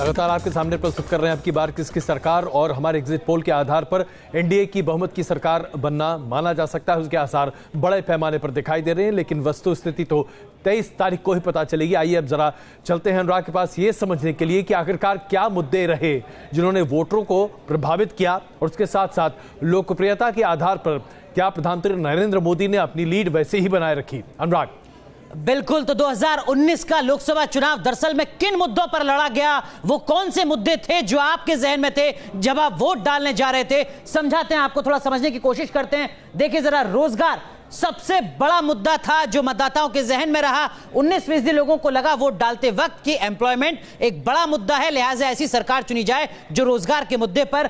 लगातार आपके सामने प्रस्तुत कर रहे हैं आपकी बार किसकी सरकार, और हमारे एग्जिट पोल के आधार पर एनडीए की बहुमत की सरकार बनना माना जा सकता है। उसके आसार बड़े पैमाने पर दिखाई दे रहे हैं, लेकिन वस्तु स्थिति तो 23 तारीख को ही पता चलेगी। आइए अब जरा चलते हैं अनुराग के पास ये समझने के लिए कि आखिरकार क्या मुद्दे रहे जिन्होंने वोटरों को प्रभावित किया, और उसके साथ साथ लोकप्रियता के आधार पर क्या प्रधानमंत्री नरेंद्र मोदी ने अपनी लीड वैसे ही बनाए रखी। अनुराग, बिल्कुल, तो 2019 का लोकसभा चुनाव दरअसल में किन मुद्दों पर लड़ा गया, वो कौन से मुद्दे थे जो आपके जहन में थे जब आप वोट डालने जा रहे थे, समझाते हैं आपको, थोड़ा समझने की कोशिश करते हैं। देखिए जरा, रोजगार सबसे बड़ा मुद्दा था जो मतदाताओं के जहन में रहा। 19% लोगों को लगा वोट डालते वक्त कि एम्प्लॉयमेंट एक बड़ा मुद्दा है, लिहाजा ऐसी सरकार चुनी जाए जो रोजगार के मुद्दे पर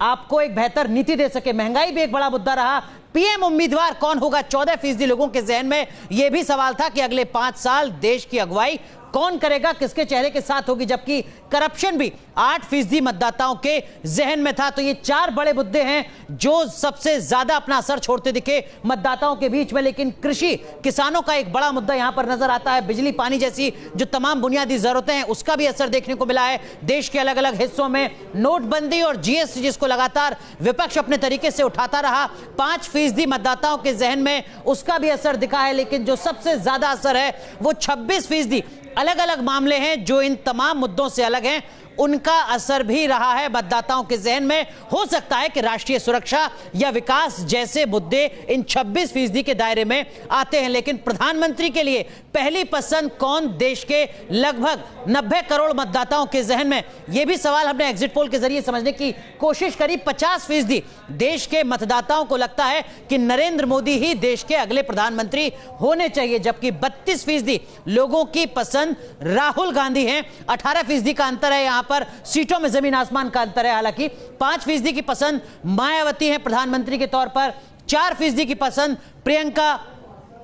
आपको एक बेहतर नीति दे सके। महंगाई भी एक बड़ा मुद्दा रहा। पीएम उम्मीदवार कौन होगा, 14% लोगों के जहन में यह भी सवाल था कि अगले 5 साल देश की अगुवाई कौन करेगा, किसके चेहरे के साथ होगी, जबकि करप्शन भी 8% मतदाताओं के जहन में था। तो ये 4 बड़े मुद्दे हैं जो सबसे ज्यादा अपना असर छोड़ते दिखे मतदाताओं के बीच में। लेकिन कृषि, किसानों का एक बड़ा मुद्दा यहां पर नजर आता है। बिजली, पानी जैसी जो तमाम बुनियादी जरूरतें हैं उसका भी असर देखने को मिला है देश के अलग अलग हिस्सों में। नोटबंदी और जीएसटी जिसको लगातार विपक्ष अपने तरीके से उठाता रहा, 5% मतदाताओं के जहन में उसका भी असर दिखा है। लेकिन जो सबसे ज्यादा असर है वो 26% अलग अलग मामले हैं जो इन तमाम मुद्दों से अलग हैं, उनका असर भी रहा है मतदाताओं के जहन में। हो सकता है कि राष्ट्रीय सुरक्षा या विकास जैसे मुद्दे इन 26% के दायरे में आते हैं, लेकिन प्रधानमंत्री के लिए पहली पसंद कौन, देश के लगभग 90 करोड़ मतदाताओं के जहन में, यह भी सवाल हमने एग्जिट पोल के जरिए समझने की कोशिश करी। 50% देश के मतदाताओं को लगता है कि नरेंद्र मोदी ही देश के अगले प्रधानमंत्री होने चाहिए, जबकि 32% लोगों की पसंद राहुल गांधी हैं। 18% का अंतर है, यहां पर सीटों में जमीन आसमान का अंतर है। हालांकि 5% की पसंद मायावती है प्रधानमंत्री के तौर पर, 4% की पसंद प्रियंका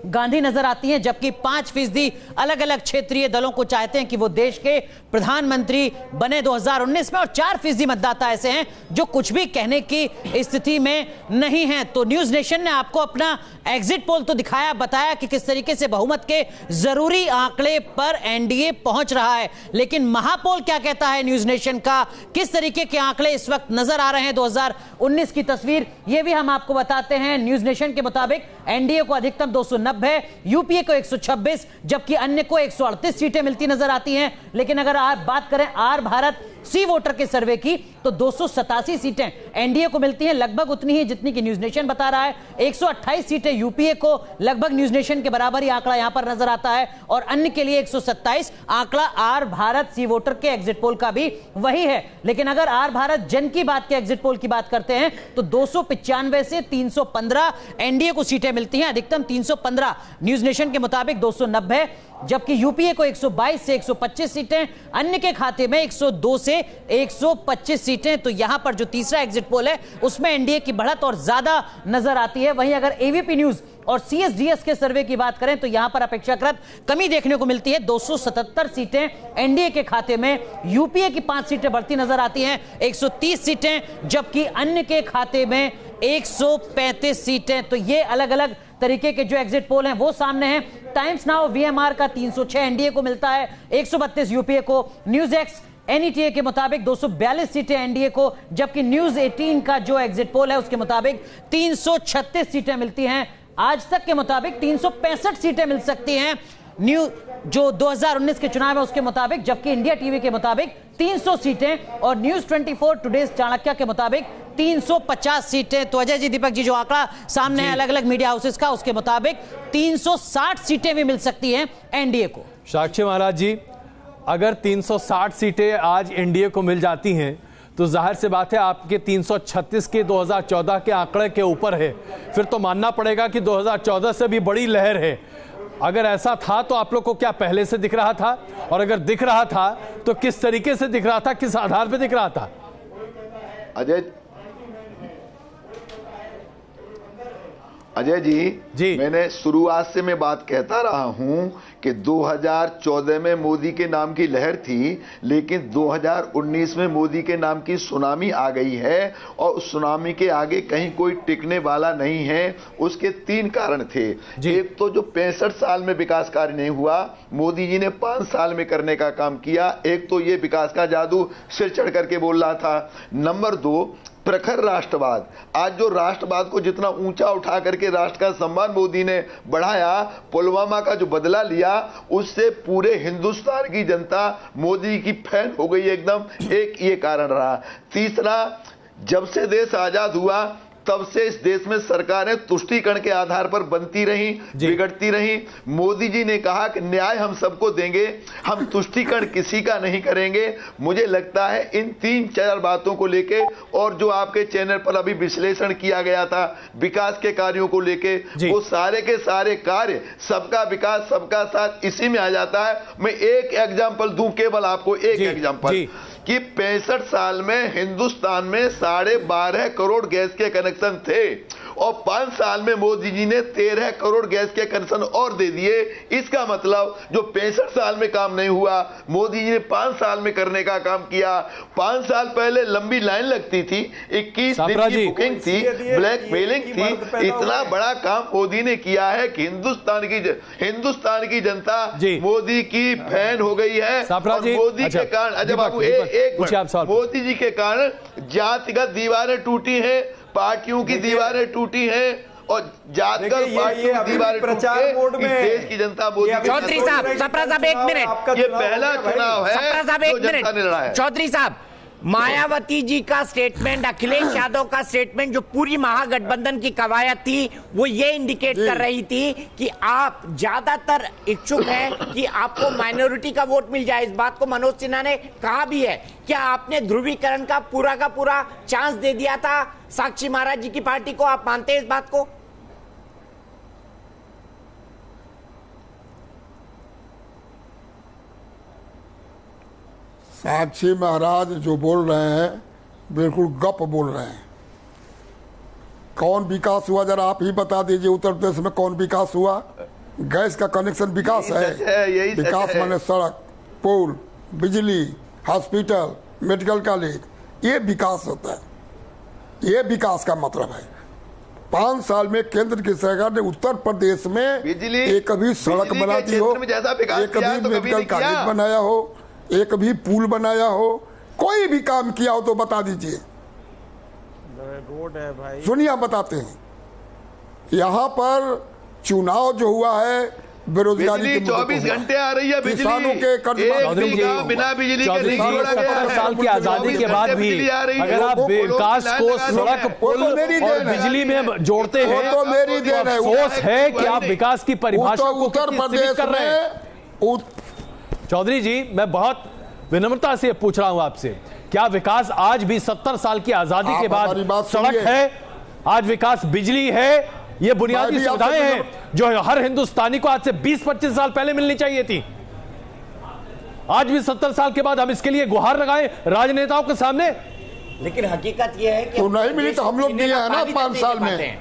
गांधी नजर आती हैं, जबकि 5% अलग अलग क्षेत्रीय दलों को चाहते हैं कि वो देश के प्रधानमंत्री बने 2019 में, और 4% मतदाता ऐसे हैं जो कुछ भी कहने की स्थिति में नहीं हैं। तो न्यूज नेशन ने आपको अपना एग्जिट पोल तो दिखाया, बताया कि किस तरीके से बहुमत के जरूरी आंकड़े पर एनडीए पहुंच रहा है, लेकिन महापोल क्या कहता है न्यूज नेशन का, किस तरीके के आंकड़े इस वक्त नजर आ रहे हैं 2019 की तस्वीर, यह भी हम आपको बताते हैं। न्यूज नेशन के मुताबिक एनडीए को अधिकतम 290, यूपीए को 126, जबकि अन्य को 138 सीटें मिलती नजर आती हैं। लेकिन अगर आप बात करें आर भारत सी वोटर के सर्वे की, तो 287 सीटें एनडीए को मिलती हैं, लगभग उतनी ही जितनी कि न्यूज नेशन बता रहा है। 128 सीटें यूपीए को, लगभग न्यूज नेशन के बराबर ही आंकड़ा यहां पर नजर आता है, और अन्य के लिए 127 आंकड़ा आर भारत सी वोटर के एग्जिट पोल का भी वही है। लेकिन अगर आर भारत जन की बात के एग्जिट पोल की बात करते हैं तो 295 से 315 एनडीए को सीटें मिलती हैं, अधिकतम 315, न्यूज नेशन के मुताबिक 290, जबकि यूपीए को 122 से 125 सीटें, अन्य के खाते में 102 से 125 सीटें। तो यहां पर जो तीसरा एग्जिट पोल है उसमें एनडीए की बढ़त और ज्यादा नजर आती है। वहीं अगर एवीपी न्यूज और सीएसडीएस के सर्वे की बात करें तो यहां पर अपेक्षाकृत कमी देखने को मिलती है। 277 सीटें एनडीए के खाते में, यूपीए की 5 सीटें बढ़ती नजर आती हैं, 130 सीटें, जबकि अन्य के खाते में 135 सीटें। तो ये अलग अलग तरीके के जो एग्जिट पोल हैं वो सामने हैं। टाइम्स नाउ वीएमआर का 306 एनडीए को मिलता है, 132 यूपीए को। न्यूज एक्स एनईटीए के मुताबिक 242 सीटें एनडीए को, जबकि न्यूज 18 का जो एग्जिट पोल है उसके मुताबिक 336 सीटें मिलती हैं। आज तक के मुताबिक 365 सीटें मिल सकती हैं जो 2019 के चुनाव है उसके मुताबिक, जबकि इंडिया टीवी के मुताबिक 300 सीटें, और न्यूज 24 टुडेज चाणक्य के मुताबिक 350 सीटें। तो अजय जी, दीपक जी, जो आंकड़ा सामने है अलग अलग मीडिया हाउसेस का, उसके मुताबिक 360 सीटें भी मिल सकती हैं एनडीए को। साक्षी महाराज जी, अगर 360 सीटें आज एनडीए को मिल जाती हैं तो जाहिर सी बात है आपके 336 के 2014 के आंकड़े के ऊपर है, फिर तो मानना पड़ेगा कि 2014 से भी बड़ी लहर है। अगर ऐसा था तो आप लोग को क्या पहले से दिख रहा था, और अगर दिख रहा था तो किस तरीके से दिख रहा था, किस आधार पर दिख रहा था? अजय जी, मैंने शुरुआत से मैं बात कहता रहा हूं कि 2014 में मोदी के नाम की लहर थी, लेकिन 2019 में मोदी के नाम की सुनामी आ गई है और उस सुनामी के आगे कहीं कोई टिकने वाला नहीं है। उसके 3 कारण थे। एक तो जो 65 साल में विकास कार्य नहीं हुआ, मोदी जी ने 5 साल में करने का काम किया। एक तो ये विकास का जादू सिर चढ़ करके बोल रहा था। नंबर 2, प्रखर राष्ट्रवाद। आज जो राष्ट्रवाद को जितना ऊंचा उठा करके राष्ट्र का सम्मान मोदी ने बढ़ाया, पुलवामा का जो बदला लिया, उससे पूरे हिंदुस्तान की जनता मोदी की फैन हो गई एकदम। एक ये कारण रहा। तीसरा, जब से देश आजाद हुआ तब से इस देश में सरकारें तुष्टीकरण के आधार पर बनती रही, बिगड़ती रही। मोदी जी ने कहा कि न्याय हम सबको देंगे, हम तुष्टीकरण किसी का नहीं करेंगे। मुझे लगता है इन 3-4 बातों को लेके और जो आपके चैनल पर अभी विश्लेषण किया गया था विकास के कार्यों को लेके, वो सारे के सारे कार्य सबका विकास सबका साथ इसी में आ जाता है। मैं एक एग्जाम्पल दूं, केवल आपको एक एग्जाम्पल, कि 65 साल में हिंदुस्तान में 12.5 करोड़ गैस के कनेक्शन थे और 5 साल में मोदी जी ने 13 करोड़ गैस के कनेक्शन और दे दिए। इसका मतलब जो 65 साल में काम नहीं हुआ, मोदी जी ने 5 साल में करने का काम किया। 5 साल पहले लंबी लाइन लगती थी, 21 दिन की बुकिंग थी, ब्लैक मेलिंग थी। इतना बड़ा काम मोदी ने किया है कि हिंदुस्तान की जनता मोदी की फैन हो गई है। और मोदी के कारण, अजय बाबू मोदी जी के कारण जातिगत दीवारें टूटी हैं, पार्टियों की दीवारें टूटी हैं और जातगत पार्टियों की दीवारें प्रचार मोड में देश की जनता मोदी। चौधरी साहब, सप्रा साहब एक मिनट, ये पहला चुनाव है, सप्रा साहब एक मिनट। चौधरी साहब, मायावती जी का स्टेटमेंट, अखिलेश यादव का स्टेटमेंट, जो पूरी महागठबंधन की कवायद थी, वो ये इंडिकेट कर रही थी कि आप ज्यादातर इच्छुक हैं कि आपको माइनॉरिटी का वोट मिल जाए। इस बात को मनोज सिन्हा ने कहा भी है। क्या आपने ध्रुवीकरण का पूरा चांस दे दिया था साक्षी महाराज जी की पार्टी को? आप मानते हैं इस बात को? साक्षी महाराज जो बोल रहे हैं बिल्कुल गप बोल रहे हैं। कौन विकास हुआ जरा आप ही बता दीजिए। उत्तर प्रदेश में कौन विकास हुआ? गैस का कनेक्शन विकास है? विकास माने सड़क, पुल, बिजली, हॉस्पिटल, मेडिकल कॉलेज, ये विकास होता है। ये विकास का मतलब है। 5 साल में केंद्र की सरकार ने उत्तर प्रदेश में एक भी सड़क बना दी हो, एक भी मेडिकल कॉलेज बनाया हो, एक भी पुल बनाया हो, कोई भी काम किया हो तो बता दीजिए। रोड है भाई, सुनिए आप बताते हैं। यहाँ पर चुनाव जो हुआ है, बेरोजगारी की 24 घंटे आ रही है, किसानों के बिना बिजली के 70 साल की आजादी के बाद भी अगर आप विकास को सड़क, पुल और बिजली में जोड़ते हैं तो मेरी देन है। अफसोस है कि आप विकास की परिभाषा को उत्तर प्रदेश कर रहे हैं। चौधरी जी, मैं बहुत विनम्रता से पूछ रहा हूं आपसे, क्या विकास आज भी 70 साल की आजादी के बाद सड़क है? आज विकास बिजली है? ये बुनियादी सुविधाएं हैं जो हर हिंदुस्तानी को आज से 20-25 साल पहले मिलनी चाहिए थी। आज भी 70 साल के बाद हम इसके लिए गुहार लगाएं राजनेताओं के सामने? लेकिन हकीकत यह है कि तो नहीं मिली तो हम लोग दिए हैं ना 5 साल में।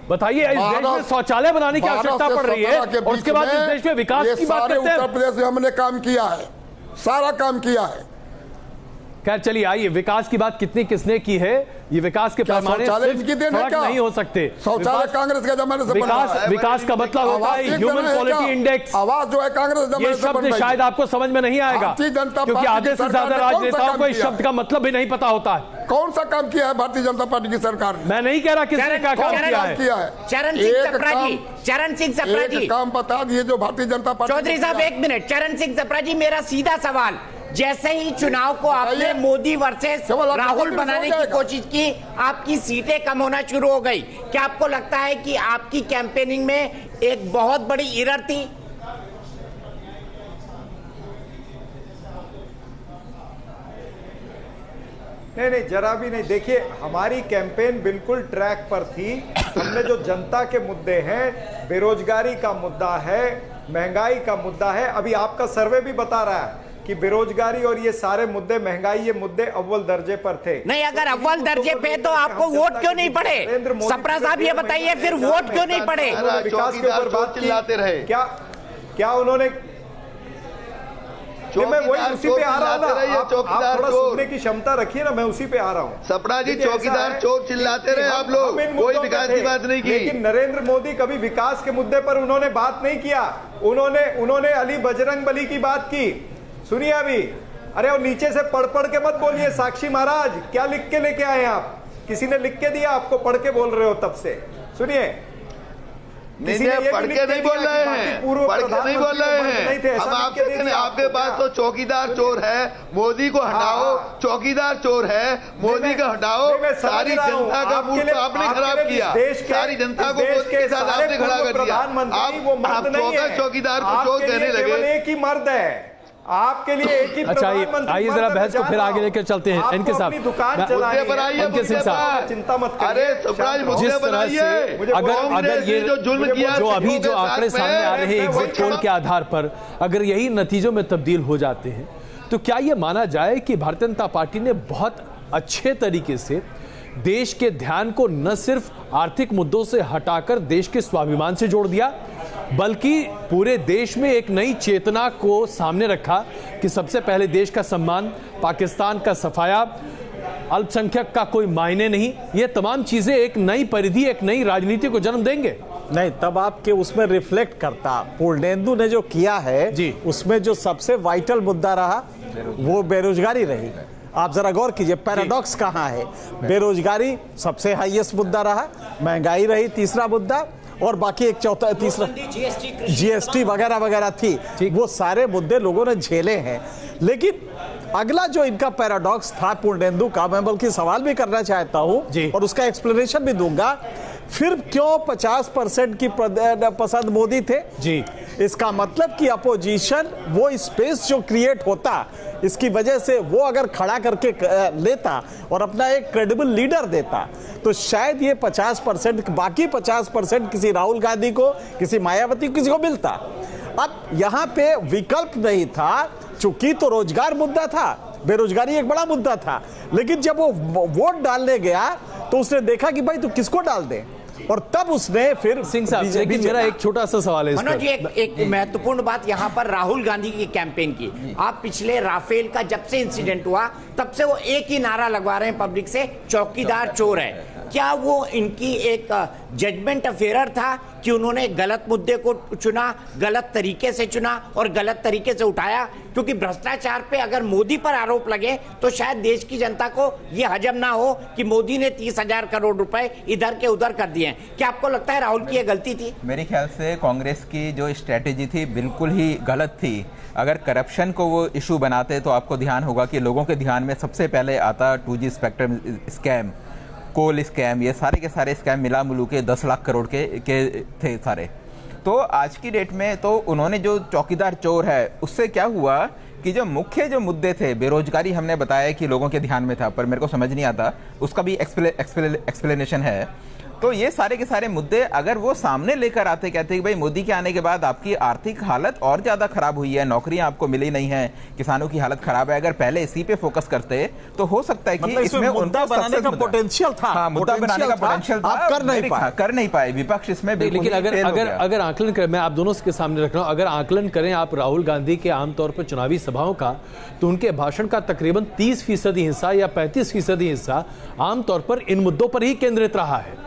बताइए, इस देश में शौचालय बनाने की आवश्यकता पड़ रही है और उसके बाद इस देश में विकास की बात करते हैं। उत्तर प्रदेश में हमने काम किया है, सारा काम किया है। खैर चलिए, आइए, विकास की बात किसने की है? ये विकास के पैमाने नहीं हो सकते। शौचालय कांग्रेस के जमाने से विकास का मतलब होता है ह्यूमन क्वालिटी इंडेक्स। आवाज जो है कांग्रेस ये शब्द शायद आपको समझ में नहीं आएगा क्योंकि आधे से ज्यादा राजनेताओं को इस शब्द का मतलब भी नहीं पता होता है। कौन सा काम किया है भारतीय जनता पार्टी की सरकार ने? मैं नहीं कह रहा किसने क्या काम किया है। चरण सिंह सप्रा जी काम बता दिए जो भारतीय जनता पार्टी। चौधरी साहब एक मिनट। चरण सिंह सप्रा जी, मेरा सीधा सवाल, जैसे ही चुनाव को आपने मोदी वर्सेस राहुल बनाने की कोशिश की, आपकी सीटें कम होना शुरू हो गई। क्या आपको लगता है कि आपकी कैंपेनिंग में एक बहुत बड़ी एरर थी? नहीं, जरा भी नहीं। देखिए, हमारी कैंपेन बिल्कुल ट्रैक पर थी। हमने जो जनता के मुद्दे हैं, बेरोजगारी का मुद्दा है, महंगाई का मुद्दा है, अभी आपका सर्वे भी बता रहा है कि बेरोजगारी और ये सारे मुद्दे, महंगाई, ये मुद्दे अव्वल दर्जे पर थे। नहीं, अगर अव्वल दर्जे पे तो आपको वोट क्यों नहीं पड़े? सप्रा साहब ये बताइए, फिर वोट क्यों नहीं पड़े? विकास के ऊपर बात चिल्लाते रहे, क्या उन्होंने? मैं वही उसी पे आ रहा हूँ, आप थोड़ा सुनने की क्षमता रखिए ना, मैं उसी पे आ रहा हूँ। सपना जी, चौकीदार चोर चिल्लाते रहे आप लोग, कोई विकास की बात नहीं की। लेकिन नरेंद्र मोदी कभी विकास के मुद्दे पर उन्होंने बात नहीं किया। उन्होंने अली बजरंगबली की बात की। सुनिए अभी, अरे और नीचे से पढ़ के मत बोलिए। साक्षी महाराज, क्या लिख के लेके आए आप? किसी ने लिख के दिया आपको? पढ़ के बोल रहे हो तब से। सुनिए, नहीं, पढ़ के नहीं बोल रहे हैं, पढ़ के नहीं बोल रहे हैं हम। आपके पास तो चौकीदार चोर है, मोदी को हटाओ, चौकीदार चोर है, मोदी को हटाओ। सारी जनता का मूड तो आपने खराब किया, सारी जनता को मोदी के साथ आपने खड़ा कर दिया। आप चौकीदार को चोर कहने लगे। एक ही मर्द है आपके लिए, एक ही। अच्छा, आइए जरा बहस को फिर आगे लेकर चलते हैं। इनके साथ दुकान चलाइए, इनके सिंह साहब, चिंता मत करिए। अरे जिस तरह से अगर ये जो अभी जो आंकड़े सामने आ रहे हैं एग्जिट पोल के आधार पर, अगर यही नतीजों में तब्दील हो जाते हैं, तो क्या ये माना जाए कि भारतीय जनता पार्टी ने बहुत अच्छे तरीके से देश के ध्यान को न सिर्फ आर्थिक मुद्दों से हटाकर देश के स्वाभिमान से जोड़ दिया, बल्कि पूरे देश में एक नई चेतना को सामने रखा कि सबसे पहले देश का सम्मान, पाकिस्तान का सफाया, अल्पसंख्यक का कोई मायने नहीं, ये तमाम चीजें एक नई परिधि, एक नई राजनीति को जन्म देंगे? नहीं, तब आपके उसमें रिफ्लेक्ट करता पूर्णेंदु ने जो किया है जी, उसमें जो सबसे वाइटल मुद्दा रहा वो बेरोजगारी रही। आप जरा गौर कीजिए, पैराडॉक्स कहां है? बेरोजगारी सबसे हाईएस्ट मुद्दा रहा, महंगाई रही तीसरा मुद्दा, और बाकी एक चौथा तीसरा जीएसटी वगैरह वगैरह थी। वो सारे मुद्दे लोगों ने झेले हैं। लेकिन अगला जो इनका पैराडॉक्स था पूर्णेंदु का, मैं बल्कि सवाल भी करना चाहता हूं और उसका एक्सप्लेनेशन भी दूंगा। फिर क्यों 50% की पसंद मोदी थे जी? इसका मतलब कि अपोजिशन वो स्पेस जो क्रिएट होता, इसकी वजह से वो अगर खड़ा करके लेता और अपना एक क्रेडिबल लीडर देता, तो शायद ये 50%, बाकी 50% किसी राहुल गांधी को, किसी मायावती को, किसी को मिलता। अब यहां पे विकल्प नहीं था, चूंकि तो रोजगार मुद्दा था, बेरोजगारी एक बड़ा मुद्दा था। लेकिन जब वो वोट डालने गया तो उसने देखा कि भाई तो किसको डाल दे, और तब उसने फिर सिंह साहब, लेकिन मेरा एक छोटा सा सवाल है मनोज जी, एक महत्वपूर्ण बात यहां पर राहुल गांधी की कैंपेन की। आप पिछले राफेल का जब से इंसिडेंट हुआ तब से वो एक ही नारा लगवा रहे हैं पब्लिक से, चौकीदार चोर है। क्या वो इनकी एक जजमेंट ऑफ एरर था कि उन्होंने गलत मुद्दे को चुना, गलत तरीके से चुना और गलत तरीके से उठाया? क्योंकि भ्रष्टाचार पे अगर मोदी पर आरोप लगे तो शायद देश की जनता को ये हजम ना हो कि मोदी ने 30,000 करोड़ रुपए इधर के उधर कर दिए। क्या आपको लगता है राहुल की ये गलती थी? मेरे ख्याल से कांग्रेस की जो स्ट्रेटेजी थी बिल्कुल ही गलत थी। अगर करप्शन को वो इशू बनाते तो आपको ध्यान होगा कि लोगों के ध्यान में सबसे पहले आता 2G स्पेक्ट्रम स्कैम, कोल स्कैम, ये सारे के सारे स्कैम मिला मुलू के 10 लाख करोड़ के थे सारे। तो आज की डेट में तो उन्होंने जो चौकीदार चोर है उससे क्या हुआ कि जो मुख्य जो मुद्दे थे, बेरोजगारी हमने बताया कि लोगों के ध्यान में था, पर मेरे को समझ नहीं आता, उसका भी एक्सप्लेनेशन है। तो ये सारे के सारे मुद्दे अगर वो सामने लेकर आते, कहते कि भाई मोदी के आने के बाद आपकी आर्थिक हालत और ज्यादा खराब हुई है, नौकरियां आपको मिली नहीं है, किसानों की हालत खराब है, अगर पहले इसी पे फोकस करते तो हो सकता है कि मतलब इसमें मुद्दा बनाने का पोटेंशियल था। हाँ, मुद्दा बनाने का पोटेंशियल था, कर नहीं पाए विपक्ष इसमें। लेकिन अगर आकलन करें, मैं आप दोनों के सामने रख रहा हूं, अगर आकलन करें आप राहुल गांधी के आमतौर पर चुनावी सभाओं का, तो उनके भाषण का तकरीबन 30% हिस्सा या 35% हिस्सा आमतौर पर इन मुद्दों पर ही केंद्रित रहा है।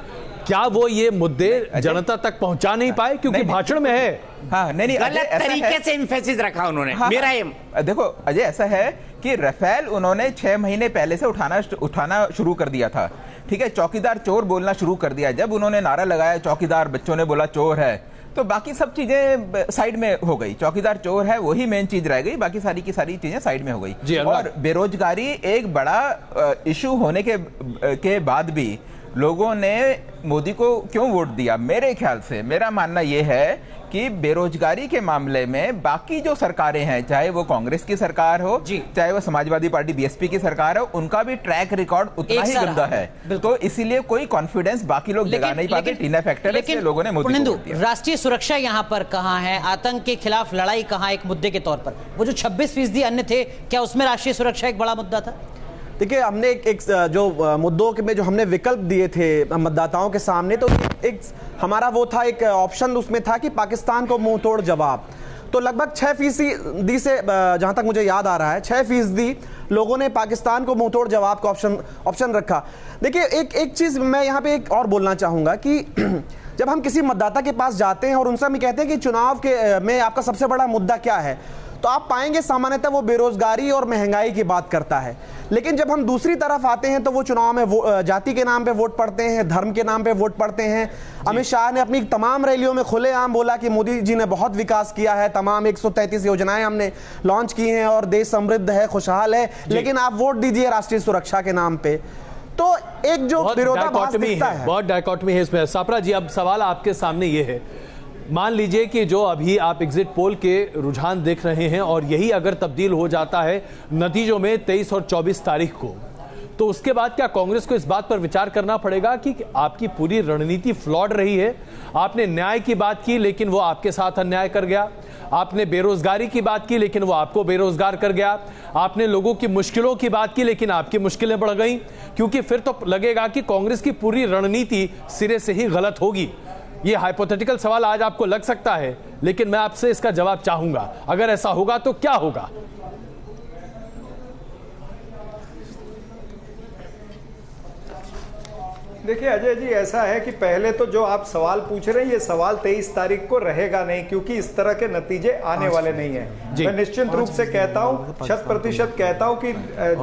क्या वो ये मुद्दे जनता तक पहुंचा नहीं पाए क्योंकि भाषण में है? हाँ, नहीं, गलत तरीके से एम्फेसिस रखा उन्होंने। हाँ, मेरा देखो अजय, ऐसा है कि राफेल उन्होंने 6 महीने पहले से उठाना शुरू कर दिया था। ठीक है, चौकीदार चोर बोलना शुरू कर दिया। जब उन्होंने नारा लगाया चौकीदार, बच्चों ने बोला चोर है, तो बाकी सब चीजें साइड में हो गई। चौकीदार चोर है वही मेन चीज रह गई, बाकी सारी की सारी चीजें साइड में हो गई। और बेरोजगारी एक बड़ा इशू होने के बाद भी लोगों ने मोदी को क्यों वोट दिया? मेरे ख्याल से, मेरा मानना यह है कि बेरोजगारी के मामले में बाकी जो सरकारें हैं, चाहे वो कांग्रेस की सरकार हो, चाहे वो समाजवादी पार्टी बीएसपी की सरकार हो, उनका भी ट्रैक रिकॉर्ड उतना ही गंदा है। तो इसीलिए कोई कॉन्फिडेंस बाकी लोग जगा नहीं पाते। टीना फैक्टर है, लोगों ने मोदी को वोट दिया। राष्ट्रीय सुरक्षा यहाँ पर कहाँ है, आतंक के खिलाफ लड़ाई कहाँ, एक मुद्दे के तौर पर वो जो 26% अन्य थे, क्या उसमें राष्ट्रीय सुरक्षा एक बड़ा मुद्दा था? देखिए, हमने एक जो मुद्दों के में जो हमने विकल्प दिए थे मतदाताओं के सामने, तो एक हमारा वो था, एक ऑप्शन उसमें था कि पाकिस्तान को मुंह तोड़ जवाब। तो लगभग 6% से, जहां तक मुझे याद आ रहा है, 6% लोगों ने पाकिस्तान को मुंह तोड़ जवाब का ऑप्शन रखा। देखिए, एक चीज मैं यहाँ पे एक और बोलना चाहूंगा कि जब हम किसी मतदाता के पास जाते हैं और उनसे हम कहते हैं कि चुनाव के में आपका सबसे बड़ा मुद्दा क्या है, तो आप पाएंगे सामान्यतः वो बेरोजगारी और महंगाई की बात करता है। लेकिन जब हम दूसरी तरफ आते हैं तो वो चुनाव में जाति के नाम पे वोट पड़ते हैं, धर्म के नाम पे वोट पड़ते हैं। अमित शाह ने अपनी तमाम रैलियों में खुलेआम बोला कि मोदी जी ने बहुत विकास किया है, तमाम 133 योजनाएं हमने लॉन्च की हैं और देश समृद्ध है, खुशहाल है, लेकिन आप वोट दीजिए राष्ट्रीय सुरक्षा के नाम पे। तो एक जो विरोधाभास दिखता है, बहुत डायकोटमी है इसमें। सापरा जी, अब सवाल आपके सामने ये है, मान लीजिए कि जो अभी आप एग्जिट पोल के रुझान देख रहे हैं और यही अगर तब्दील हो जाता है नतीजों में 23 और 24 तारीख को, तो उसके बाद क्या कांग्रेस को इस बात पर विचार करना पड़ेगा कि आपकी पूरी रणनीति फ्लॉड रही है? आपने न्याय की बात की लेकिन वो आपके साथ अन्याय कर गया, आपने बेरोजगारी की बात की लेकिन वो आपको बेरोजगार कर गया, आपने लोगों की मुश्किलों की बात की लेकिन आपकी मुश्किलें बढ़ गई, क्योंकि फिर तो लगेगा कि कांग्रेस की पूरी रणनीति सिरे से ही गलत होगी। ये हाइपोथेटिकल सवाल आज आपको लग सकता है, लेकिन मैं आपसे इसका जवाब चाहूंगा। अगर ऐसा होगा तो क्या होगा? देखिए अजय जी, ऐसा है कि पहले तो जो आप सवाल पूछ रहे हैं, ये सवाल 23 तारीख को रहेगा नहीं, क्योंकि इस तरह के नतीजे आने वाले नहीं है। मैं निश्चित रूप से कहता हूं, 100% कहता हूं कि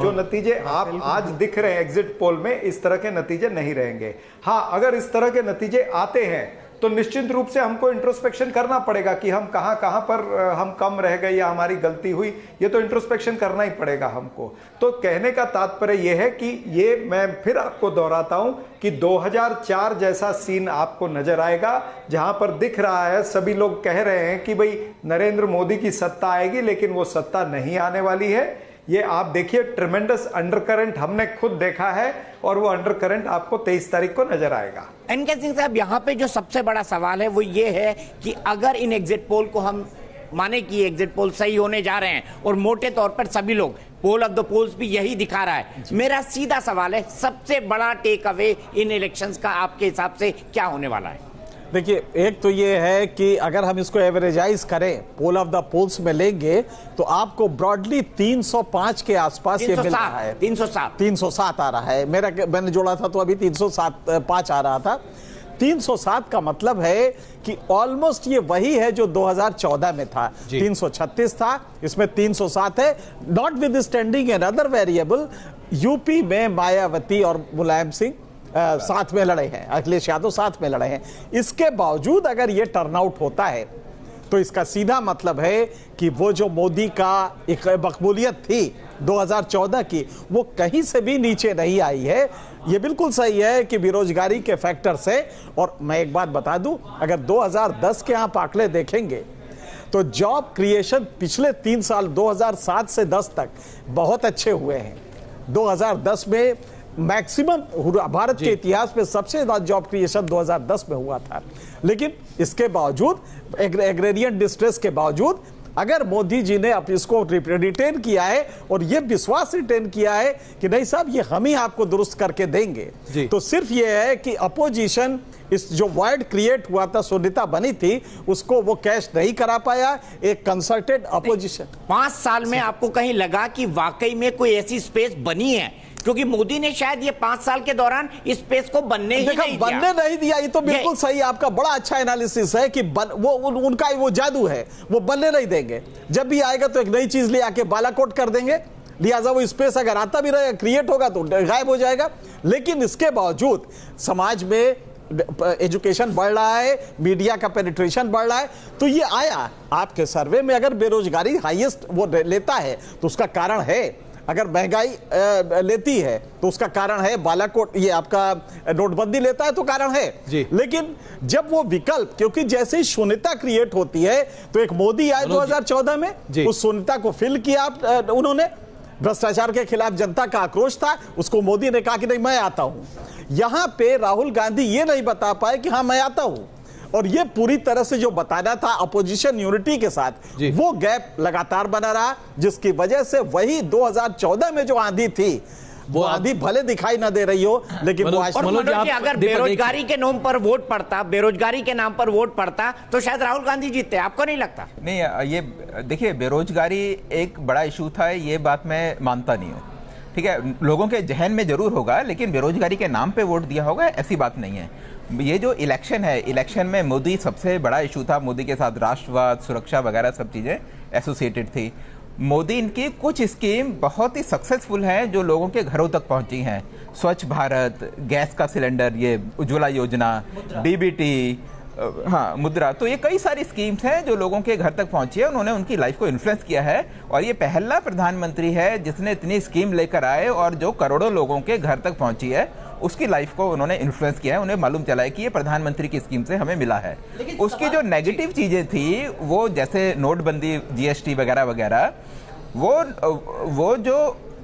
जो नतीजे आप आज दिख रहे हैं एग्जिट पोल में, इस तरह के नतीजे नहीं रहेंगे। हाँ, अगर इस तरह के नतीजे आते हैं तो निश्चित रूप से हमको इंट्रोस्पेक्शन करना पड़ेगा कि हम कहां पर हम कम रह गए या हमारी गलती हुई, ये तो इंट्रोस्पेक्शन करना ही पड़ेगा हमको। तो कहने का तात्पर्य यह है कि ये मैं फिर आपको दोहराता हूं कि 2004 जैसा सीन आपको नजर आएगा, जहां पर दिख रहा है, सभी लोग कह रहे हैं कि भाई नरेंद्र मोदी की सत्ता आएगी, लेकिन वो सत्ता नहीं आने वाली है। ये आप देखिए, ट्रेमेंडस अंडरकरंट हमने खुद देखा है और वो अंडरकरंट आपको 23 तारीख को नजर आएगा। एनके सिंह साहब, यहाँ पे जो सबसे बड़ा सवाल है वो ये है कि अगर इन एग्जिट पोल को हम माने कि एग्जिट पोल सही होने जा रहे हैं और मोटे तौर पर सभी लोग, पोल ऑफ द पोल्स भी यही दिखा रहा है, मेरा सीधा सवाल है, सबसे बड़ा टेक अवे इन इलेक्शंस का आपके हिसाब से क्या होने वाला है? देखिए, एक तो ये है कि अगर हम इसको एवरेजाइज करें, पोल ऑफ द पोल्स में लेंगे, तो आपको ब्रॉडली 305 के आसपास ये मिल रहा है। 307 आ रहा है। मैंने जोड़ा था तो अभी 305 आ रहा था। 307 का मतलब है कि ऑलमोस्ट ये वही है जो 2014 में था। 336 था, इसमें 307 है। Notwithstanding another variable, UP में मायावती और मुलायम सिंह साथ में लड़े हैं, अखिलेश यादव साथ में लड़े हैं। इसके बावजूद अगर ये टर्नआउट होता है तो इसका सीधा मतलब है कि वो जो मोदी का एक मकबूलियत थी 2014 की, वो कहीं से भी नीचे नहीं आई है। ये बिल्कुल सही है कि बेरोजगारी के फैक्टर से, और मैं एक बात बता दूं, अगर 2010 के आप आंकड़े देखेंगे तो जॉब क्रिएशन पिछले 3 साल 2007 से 10 तक बहुत अच्छे हुए हैं। 2010 में मैक्सिमम, भारत के इतिहास में सबसे ज्यादा जॉब क्रिएशन 2010 में हुआ था। लेकिन इसके बावजूद, एग्रेरियन डिस्ट्रेस के बावजूद, अगर मोदी जी ने अब इसको रिटेन किया है और ये विश्वास रिटेन किया है कि नहीं साहब, ये हम ही आपको दुरुस्त करके देंगे, तो सिर्फ ये है कि अपोजिशन, इस जो वाइड क्रिएट हुआ था, शून्यता बनी थी, उसको वो कैश नहीं करा पाया। एक कंसल्टेड अपोजिशन। 5 साल में आपको कहीं लगा कि वाकई में कोई ऐसी स्पेस बनी है? क्योंकि मोदी ने शायद ये 5 साल के दौरान इस स्पेस को बनने ही नहीं दिया। ये तो बिल्कुल सही, आपका बड़ा अच्छा एनालिसिस है कि उनका वो जादू है, वो बनने नहीं देंगे। जब भी आएगा तो एक नई चीज ले आके बालाकोट कर देंगे, लिहाजा वो स्पेस अगर आता भी रहेगा, क्रिएट होगा तो गायब हो जाएगा। लेकिन इसके बावजूद समाज में एजुकेशन बढ़ रहा है, मीडिया का पेनिट्रेशन बढ़ रहा है, तो ये आया। आपके सर्वे में अगर बेरोजगारी हाईएस्ट वो लेता है तो उसका कारण है, अगर महंगाई लेती है तो उसका कारण है बालाकोट, ये आपका नोटबंदी लेता है तो कारण है जी। लेकिन जब वो विकल्प, क्योंकि जैसे ही शून्यता क्रिएट होती है तो एक मोदी आए 2014 में, उस शून्यता को फिल किया उन्होंने, भ्रष्टाचार के खिलाफ जनता का आक्रोश था, उसको मोदी ने कहा कि नहीं मैं आता हूं। यहां पे राहुल गांधी ये नहीं बता पाए कि हाँ मैं आता हूं, और ये पूरी तरह से जो बताना था अपोजिशन यूनिटी के साथ, वो गैप लगातार बना रहा, जिसकी वजह से वही 2014 में जो आंधी थी वो आंधी भले दिखाई ना दे रही हो, लेकिन वो अगर बेरोजगारी के नाम पर वोट पड़ता, बेरोजगारी के नाम पर वोट पड़ता तो शायद राहुल गांधी जीतते, आपको नहीं लगता? नहीं, ये देखिए बेरोजगारी एक बड़ा इशू था, ये बात मैं मानता नहीं हूँ, ठीक है, लोगों के जहन में जरूर होगा, लेकिन बेरोजगारी के नाम पे वोट दिया होगा ऐसी बात नहीं है। ये जो इलेक्शन है, इलेक्शन में मोदी सबसे बड़ा इशू था, मोदी के साथ राष्ट्रवाद, सुरक्षा वगैरह सब चीज़ें एसोसिएटेड थी। मोदी इनकी कुछ स्कीम बहुत ही सक्सेसफुल हैं जो लोगों के घरों तक पहुंची हैं, स्वच्छ भारत, गैस का सिलेंडर, ये उज्ज्वला योजना, डीबीटी, हाँ मुद्रा, तो ये कई सारी स्कीम्स हैं जो लोगों के घर तक पहुंची है, उन्होंने उनकी लाइफ को इन्फ्लुएंस किया है, और ये पहला प्रधानमंत्री है जिसने इतनी स्कीम लेकर आए और जो करोड़ों लोगों के घर तक पहुंची है उसकी लाइफ को उन्होंने इन्फ्लुएंस किया है, उन्हें मालूम चला है कि ये प्रधानमंत्री की स्कीम से हमें मिला है। उसकी जो नेगेटिव चीजें थी वो जैसे नोटबंदी, जीएसटी वगैरह वगैरह, वो जो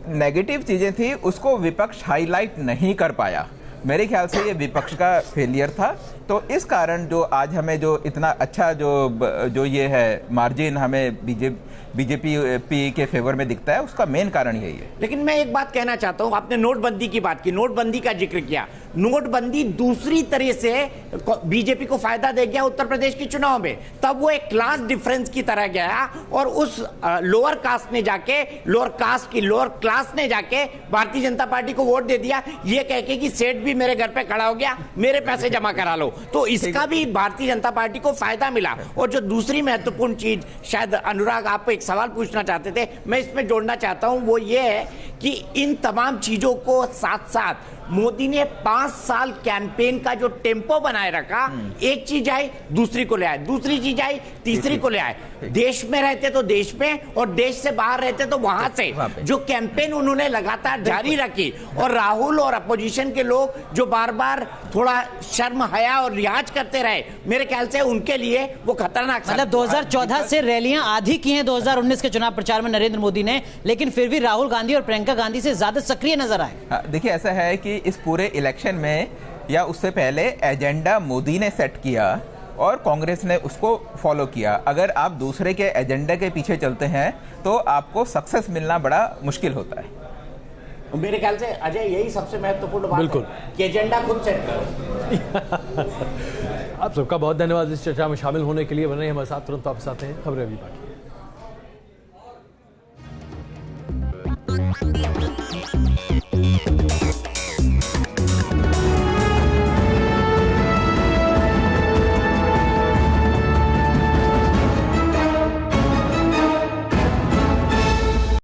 नेगेटिव चीजें थी उसको विपक्ष हाईलाइट नहीं कर पाया। मेरे ख्याल से ये विपक्ष का फेलियर था, तो इस कारण जो आज हमें जो इतना अच्छा जो ये है मार्जिन हमें बीजेपी के फेवर में दिखता है, उसका मेन कारण यही है। लेकिन मैं एक बात कहना चाहता हूं, आपने नोटबंदी की बात की, नोटबंदी का जिक्र किया, नोटबंदी दूसरी तरह से बीजेपी को फायदा दे गया उत्तर प्रदेश के चुनाव में, तब वो एक क्लास डिफरेंस की तरह गया और उस लोअर कास्ट ने जाके, लोअर क्लास ने जाके भारतीय जनता पार्टी को वोट दे दिया, ये कह के कि सेठ भी मेरे घर पे खड़ा हो गया, मेरे पैसे जमा करा लो, तो इसका भी भारतीय जनता पार्टी को फायदा मिला। और जो दूसरी महत्वपूर्ण चीज, शायद अनुराग आप एक सवाल पूछना चाहते थे, मैं इसमें जोड़ना चाहता हूं, वो ये है कि इन तमाम चीजों को साथ साथ मोदी ने 5 साल कैंपेन का जो टेम्पो बनाए रखा, एक चीज आई दूसरी को ले आए, दूसरी चीज आई तीसरी को ले आए, देश में रहते तो देश में और देश से बाहर रहते तो वहां से जो कैंपेन उन्होंने लगातार जारी रखी, और राहुल और अपोजिशन के लोग जो बार बार थोड़ा शर्म हया और लिहाज करते रहे, मेरे ख्याल से उनके लिए वो खतरनाक। मतलब 2014 से रैलियां आधी की हैं 2019 के चुनाव प्रचार में नरेंद्र मोदी ने, लेकिन फिर भी राहुल गांधी और प्रियंका गांधी से ज्यादा सक्रिय नजर आए। देखिए ऐसा है कि इस पूरे इलेक्शन में या उससे पहले एजेंडा मोदी ने सेट किया और कांग्रेस ने उसको फॉलो किया। अगर आप दूसरे के एजेंडा के पीछे चलते हैं तो आपको सक्सेस मिलना बड़ा मुश्किल होता है। मेरे ख्याल से अजय यही सबसे महत्वपूर्ण बात है कि एजेंडा खुद सेट करो। आप सबका बहुत धन्यवाद इस चर्चा में शामिल होने के लिए। बने हमारे साथ, तुरंत वापस आते हैं, खबरें अभी बाकी।